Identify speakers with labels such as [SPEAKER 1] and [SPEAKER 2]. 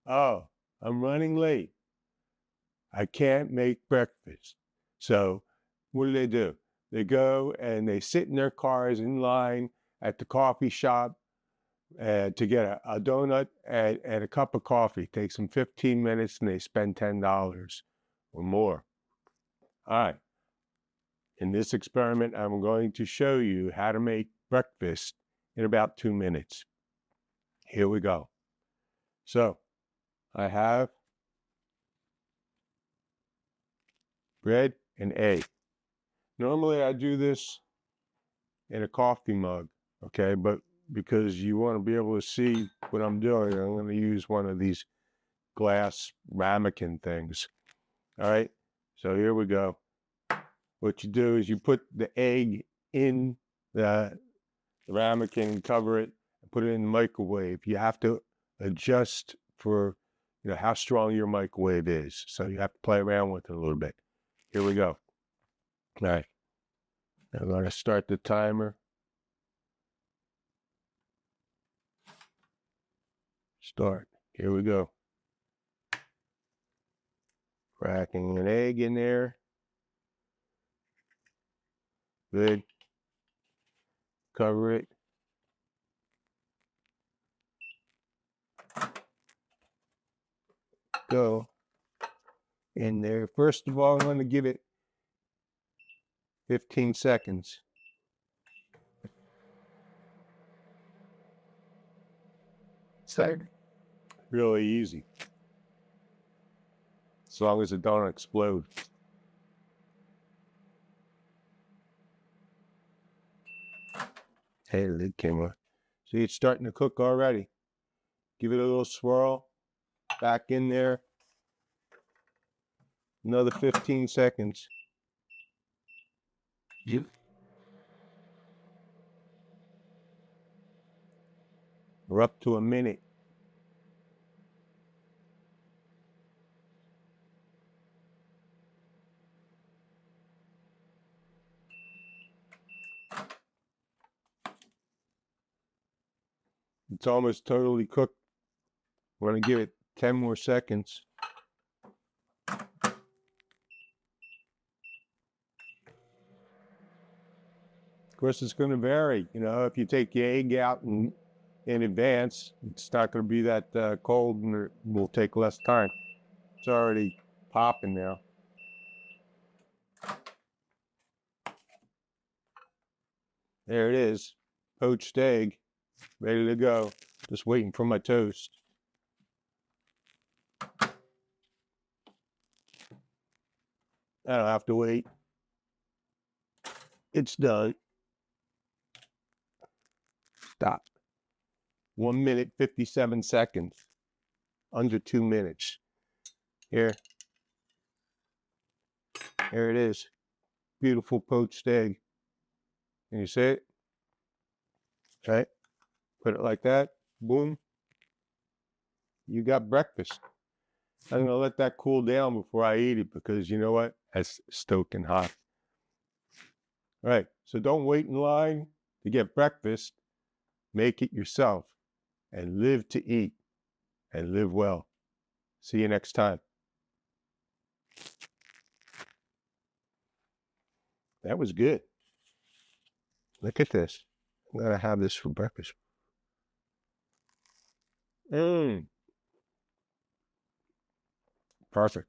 [SPEAKER 1] Oh, I'm running late. I can't make breakfast. So what do? They go and they sit in their cars in line at the coffee shop to get a donut and a cup of coffee. It takes them 15 minutes and they spend $10 or more. All right. In this experiment, I'm going to show you how to make breakfast in about 2 minutes. Here we go. So I have bread and egg. Normally I do this in a coffee mug, okay? But because you want to be able to see what I'm doing, I'm going to use one of these glass ramekin things. All right, so here we go. What you do is you put the egg in the ramekin, cover it, and put it in the microwave. You have to adjust for how strong your microwave is. So you have to play around with it a little bit. Here we go. All right, I'm going to start the timer. Start. Here we go. Cracking an egg in there. Good. Cover it. Go in there. First of all, I'm going to give it 15 seconds. So really easy. As long as it don't explode. Hey, the lid came on. See, it's starting to cook already. Give it a little swirl. Back in there. Another 15 seconds. Yep. We're up to a minute. It's almost totally cooked. We're going to give it 10 more seconds. Of course, it's going to vary. If you take the egg out in advance, it's not going to be that cold and it will take less time. It's already popping now. There it is, poached egg, ready to go. Just waiting for my toast. I don't have to wait. It's done. Stop. 1 minute, 57 seconds. Under 2 minutes. Here it is. Beautiful poached egg. Can you see it? Right? Put it like that. Boom. You got breakfast. I'm going to let that cool down before I eat it because you know what? That's stoking hot. All right. So don't wait in line to get breakfast. Make it yourself and live to eat and live well. See you next time. That was good. Look at this. I'm going to have this for breakfast. Perfect.